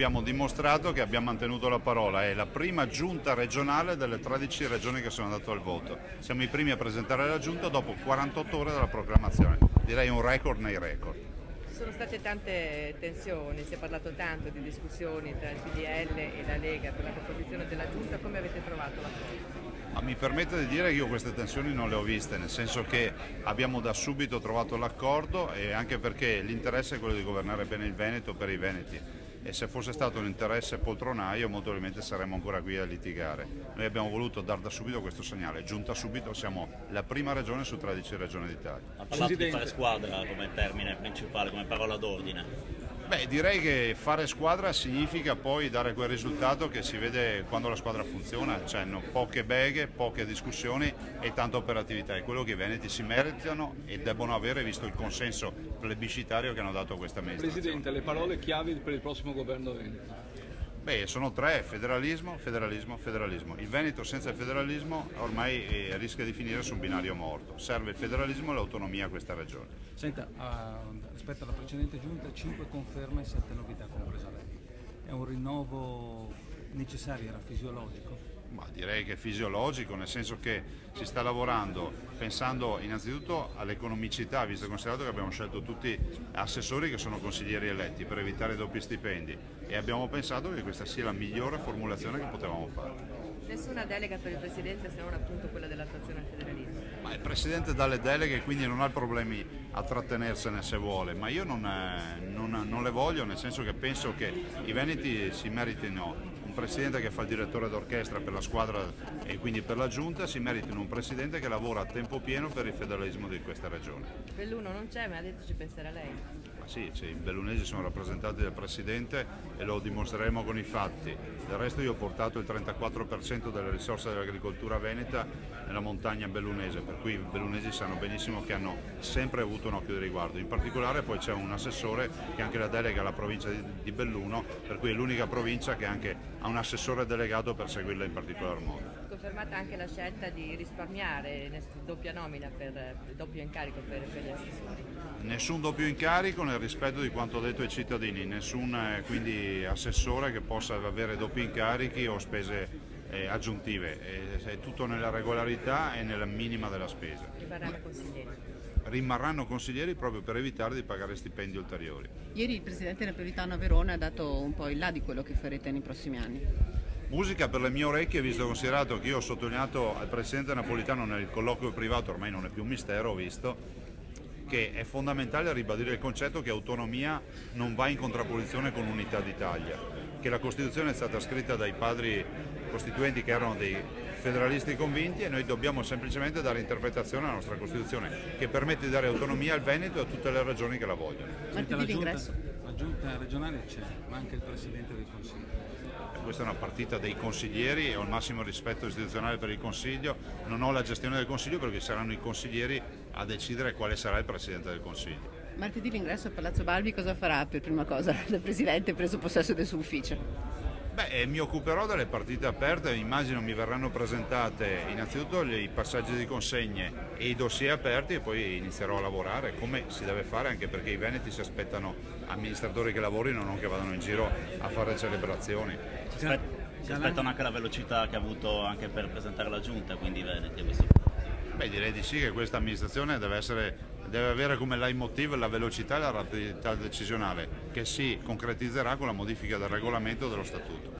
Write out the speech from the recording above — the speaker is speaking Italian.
abbiamo dimostrato che abbiamo mantenuto la parola, è la prima giunta regionale delle 13 regioni che sono andate al voto. Siamo i primi a presentare la giunta dopo 48 ore dalla proclamazione, direi un record nei record. Ci sono state tante tensioni, si è parlato tanto di discussioni tra il PDL e la Lega per la composizione della giunta, come avete trovato l'accordo? Ma mi permette di dire che io queste tensioni non le ho viste, nel senso che abbiamo da subito trovato l'accordo e anche perché l'interesse è quello di governare bene il Veneto per i veneti e se fosse stato un interesse poltronaio molto probabilmente saremmo ancora qui a litigare. Noi abbiamo voluto dar da subito questo segnale, giunta subito siamo la prima regione su 13 regioni d'Italia. Ha parlato di fare squadra come termine principale, come parola d'ordine. Beh, direi che fare squadra significa poi dare quel risultato che si vede quando la squadra funziona, cioè poche beghe, poche discussioni e tanta operatività. È quello che i veneti si meritano e debbono avere visto il consenso plebiscitario che hanno dato a questa amministrazione. Presidente, le parole chiavi per il prossimo governo veneto? Beh, sono tre: federalismo, federalismo, federalismo. Il Veneto senza il federalismo ormai rischia di finire su un binario morto. Serve il federalismo e l'autonomia a questa regione. Senta, rispetto alla precedente giunta, 5 conferme e 7 novità compresa lei. È un rinnovo necessario, era fisiologico? Ma direi che è fisiologico, nel senso che si sta lavorando pensando innanzitutto all'economicità, visto e considerato che abbiamo scelto tutti assessori che sono consiglieri eletti per evitare doppi stipendi e abbiamo pensato che questa sia la migliore formulazione che potevamo fare. Nessuna delega per il Presidente se non appunto quella dell'attuazione al federalismo. Ma il Presidente dà le deleghe, quindi non ha problemi a trattenersene se vuole, ma io non le voglio, nel senso che penso che i veneti si meritino un Presidente che fa il direttore d'orchestra per la squadra e quindi per la Giunta, si meritino un Presidente che lavora a tempo pieno per il federalismo di questa regione. Belluno non c'è, ma ha detto ci penserà lei. Ma sì, i bellunesi sono rappresentati dal Presidente e lo dimostreremo con i fatti. Del resto io ho portato il 34% delle risorse dell'agricoltura veneta nella montagna bellunese, per cui i bellunesi sanno benissimo che hanno sempre avuto un occhio di riguardo. In particolare poi c'è un assessore che ha anche la delega alla provincia di Belluno, per cui è l'unica provincia che anche ha un assessore delegato per seguirla in particolar modo. Confermata anche la scelta di risparmiare doppia nomina per doppio incarico per gli assessori. Nessun doppio incarico nel rispetto di quanto detto ai cittadini, nessun quindi assessore che possa avere doppi incarichi o spese aggiuntive, è tutto nella regolarità e nella minima della spesa. Rimarranno consiglieri. Rimarranno consiglieri proprio per evitare di pagare stipendi ulteriori. Ieri il Presidente Napolitano a Verona ha dato un po' il là di quello che farete nei prossimi anni. Musica per le mie orecchie, visto e considerato che io ho sottolineato al Presidente Napolitano nel colloquio privato, ormai non è più un mistero, ho visto, che è fondamentale ribadire il concetto che autonomia non va in contrapposizione con unità d'Italia, che la Costituzione è stata scritta dai padri costituenti che erano dei federalisti convinti e noi dobbiamo semplicemente dare interpretazione alla nostra Costituzione che permette di dare autonomia al Veneto e a tutte le regioni che la vogliono. La giunta regionale c'è, ma anche il Presidente del Consiglio. Questa è una partita dei consiglieri e ho il massimo rispetto istituzionale per il Consiglio, non ho la gestione del Consiglio perché saranno i consiglieri a decidere quale sarà il Presidente del Consiglio. Martedì l'ingresso a Palazzo Balbi cosa farà per prima cosa da Presidente preso possesso del suo ufficio? Beh, mi occuperò delle partite aperte, immagino mi verranno presentate innanzitutto i passaggi di consegne e i dossier aperti e poi inizierò a lavorare come si deve fare, anche perché i veneti si aspettano amministratori che lavorino, non che vadano in giro a fare celebrazioni. Si aspettano anche la velocità che ha avuto anche per presentare la giunta, quindi i veneti. Beh, direi di sì, che questa amministrazione deve avere come leitmotiv la velocità e la rapidità decisionale che si concretizzerà con la modifica del regolamento dello statuto.